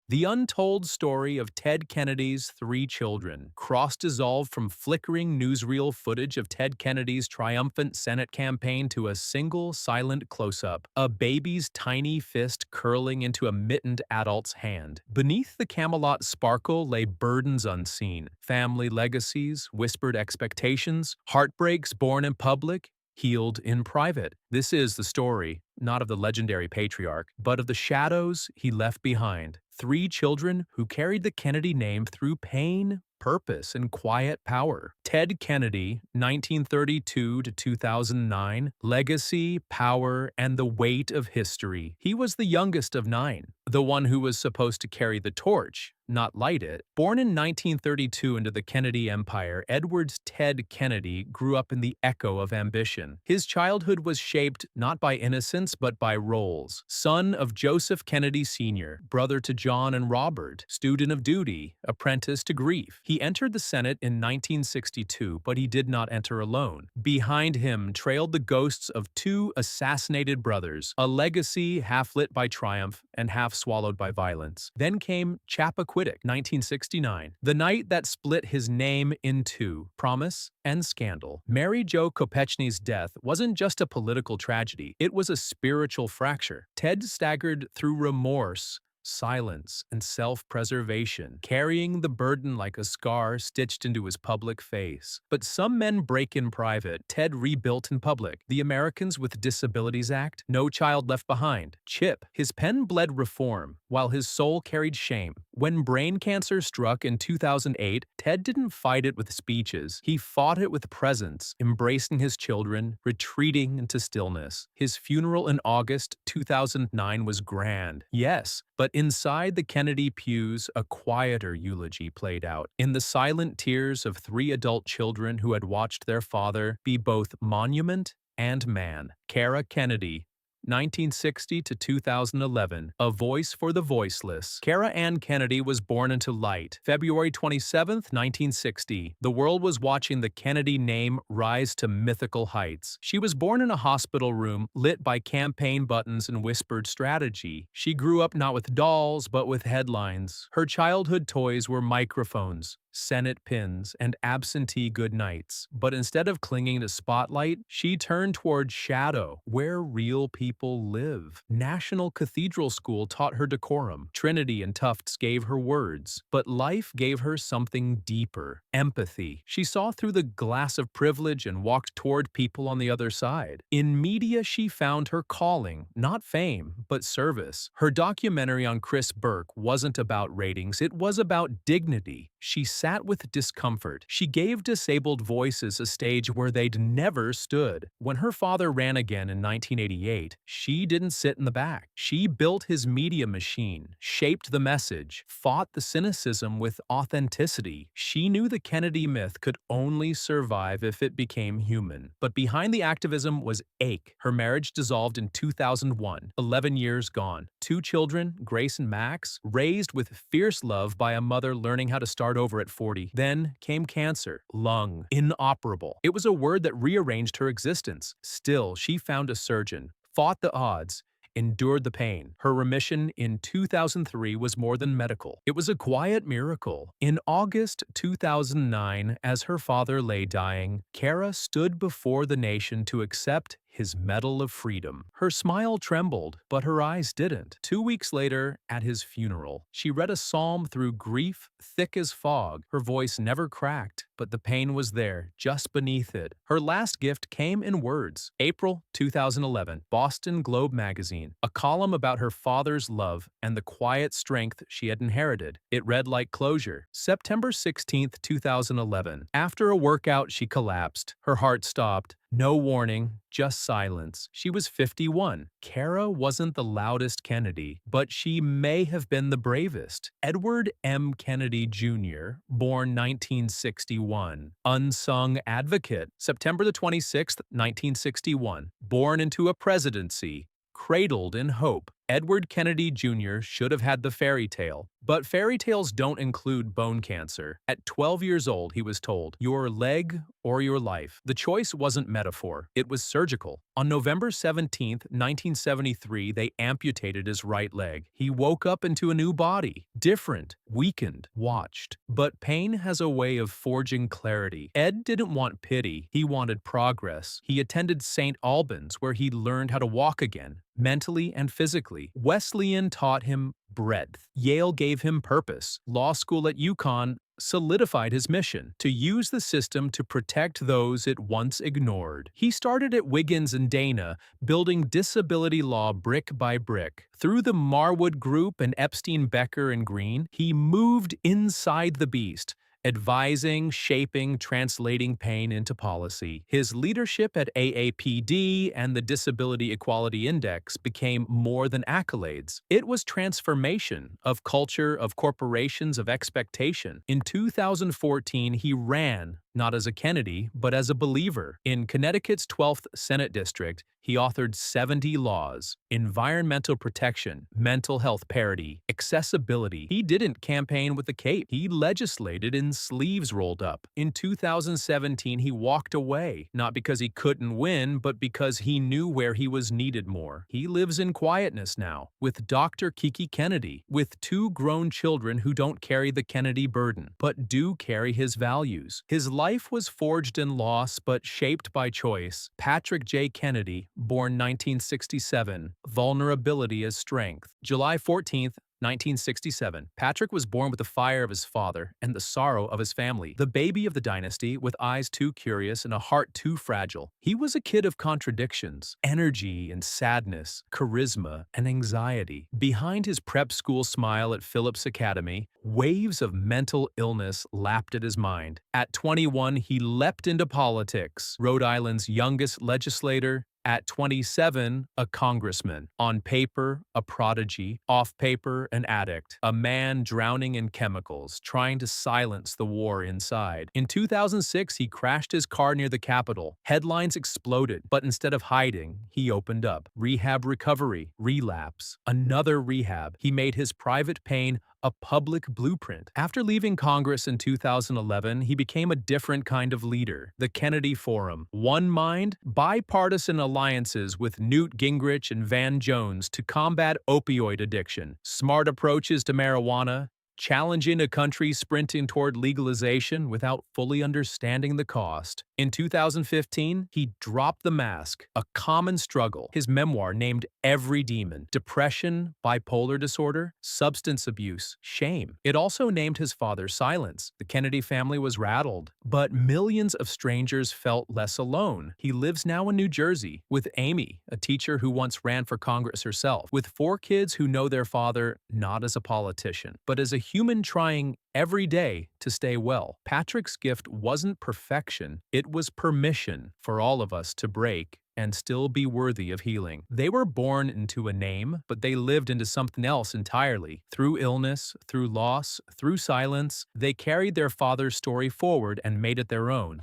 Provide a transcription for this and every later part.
The untold story of Ted Kennedy's three children, cross-dissolved from flickering newsreel footage of Ted Kennedy's triumphant Senate campaign to a single silent close-up, a baby's tiny fist curling into a mittened adult's hand. Beneath the Camelot sparkle lay burdens unseen, family legacies, whispered expectations, heartbreaks born in public, healed in private. This is the story, not of the legendary patriarch, but of the shadows he left behind. Three children who carried the Kennedy name through pain, purpose, and quiet power. Ted Kennedy, 1932 to 2009, legacy, power, and the weight of history. He was the youngest of nine, the one who was supposed to carry the torch, not light it. Born in 1932 into the Kennedy empire, Edward's Ted Kennedy grew up in the echo of ambition. His childhood was shaped not by innocence but by roles. Son of Joseph Kennedy Sr., brother to John and Robert, student of duty, apprentice to grief. He entered the Senate in 1962, but he did not enter alone. Behind him trailed the ghosts of two assassinated brothers, a legacy half lit by triumph and half swallowed by violence. Then came Chappaquiddick, 1969, the night that split his name in two, promise and scandal. Mary Jo Kopechne's death wasn't just a political tragedy, it was a spiritual fracture. Ted staggered through remorse, silence, and self-preservation, carrying the burden like a scar stitched into his public face. But some men break in private. Ted rebuilt in public. The Americans with Disabilities Act, No Child Left Behind, CHIP. His pen bled reform, while his soul carried shame. When brain cancer struck in 2008, Ted didn't fight it with speeches. He fought it with presence, embracing his children, retreating into stillness. His funeral in August 2009 was grand, yes, but inside the Kennedy pews, a quieter eulogy played out, in the silent tears of three adult children who had watched their father be both monument and man. Cara Kennedy, 1960 to 2011, a voice for the voiceless. Cara Ann Kennedy was born into light. February 27, 1960. The world was watching the Kennedy name rise to mythical heights. She was born in a hospital room lit by campaign buttons and whispered strategy. She grew up not with dolls, but with headlines. Her childhood toys were microphones, Senate pins, and absentee goodnights. But instead of clinging to spotlight, she turned toward shadow, where real people live. National Cathedral School taught her decorum. Trinity and Tufts gave her words. But life gave her something deeper, empathy. She saw through the glass of privilege and walked toward people on the other side. In media, she found her calling, not fame, but service. Her documentary on Chris Burke wasn't about ratings, it was about dignity. She sat with discomfort. She gave disabled voices a stage where they'd never stood. When her father ran again in 1988, she didn't sit in the back. She built his media machine, shaped the message, fought the cynicism with authenticity. She knew the Kennedy myth could only survive if it became human. But behind the activism was ache. Her marriage dissolved in 2001, 11 years gone. Two children, Grace and Max, raised with fierce love by a mother learning how to start over at 40. Then came cancer, lung, inoperable. It was a word that rearranged her existence. Still, she found a surgeon, fought the odds, endured the pain. Her remission in 2003 was more than medical. It was a quiet miracle. In August 2009, as her father lay dying, Cara stood before the nation to accept his Medal of Freedom. Her smile trembled, but her eyes didn't. 2 weeks later, at his funeral, she read a psalm through grief thick as fog. Her voice never cracked, but the pain was there, just beneath it. Her last gift came in words. April 2011, Boston Globe magazine, a column about her father's love and the quiet strength she had inherited. It read like closure. September 16, 2011. After a workout, she collapsed. Her heart stopped. No warning, just silence. She was 51. Cara wasn't the loudest Kennedy, but she may have been the bravest. Edward M. Kennedy Jr., born 1961. Unsung advocate, September the 26th, 1961. Born into a presidency, cradled in hope. Edward Kennedy Jr. should have had the fairy tale, But fairy tales don't include bone cancer. At 12 years old, he was told, "Your leg or your life." The choice wasn't metaphor, it was surgical. On November 17, 1973, they amputated his right leg. He woke up into a new body, different, weakened, watched. But pain has a way of forging clarity. Ed didn't want pity, he wanted progress. He attended St. Albans, where he learned how to walk again, mentally and physically. Wesleyan taught him breadth. Yale gave him purpose. Law school at UConn solidified his mission to use the system to protect those it once ignored. He started at Wiggins and Dana, building disability law brick by brick. Through the Marwood Group and Epstein, Becker, and Green, he moved inside the beast, advising, shaping, translating pain into policy. His leadership at AAPD and the Disability Equality Index became more than accolades. It was transformation of culture, of corporations, of expectation. In 2014, he ran, not as a Kennedy, but as a believer. In Connecticut's 12th Senate District, he authored 70 laws: environmental protection, mental health parity, accessibility. He didn't campaign with a cape. He legislated in sleeves rolled up. In 2017, he walked away, not because he couldn't win, but because he knew where he was needed more. He lives in quietness now, with Dr. Kiki Kennedy, with 2 grown children who don't carry the Kennedy burden, but do carry his values. His life was forged in loss, but shaped by choice. Patrick J. Kennedy, born 1967, vulnerability as strength. July 14th, 1967. Patrick was born with the fire of his father and the sorrow of his family. The baby of the dynasty, with eyes too curious and a heart too fragile. He was a kid of contradictions, energy and sadness, charisma and anxiety. Behind his prep school smile at Phillips Academy, waves of mental illness lapped at his mind. At 21, he leapt into politics, Rhode Island's youngest legislator. At 27, a congressman. On paper, a prodigy. Off paper, an addict. A man drowning in chemicals, trying to silence the war inside. In 2006, he crashed his car near the Capitol. Headlines exploded, but instead of hiding, he opened up. Rehab recovery, relapse, another rehab. He made his private pain a public blueprint. After leaving Congress in 2011, he became a different kind of leader. The Kennedy Forum. One mind, bipartisan alliances with Newt Gingrich and Van Jones to combat opioid addiction. Smart approaches to marijuana, challenging a country sprinting toward legalization without fully understanding the cost. In 2015, he dropped the mask, a common struggle. His memoir named every demon: depression, bipolar disorder, substance abuse, shame. It also named his father silence. The Kennedy family was rattled, but millions of strangers felt less alone. He lives now in New Jersey with Amy, a teacher who once ran for Congress herself, with 4 kids who know their father not as a politician, but as a human trying every day to stay well. Patrick's gift wasn't perfection, it was permission for all of us to break and still be worthy of healing. They were born into a name, but they lived into something else entirely. Through illness, through loss, through silence, they carried their father's story forward and made it their own.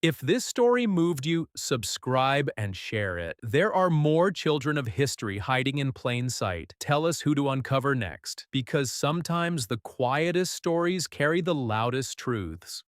If this story moved you, subscribe and share it. There are more children of history hiding in plain sight. Tell us who to uncover next, because sometimes the quietest stories carry the loudest truths.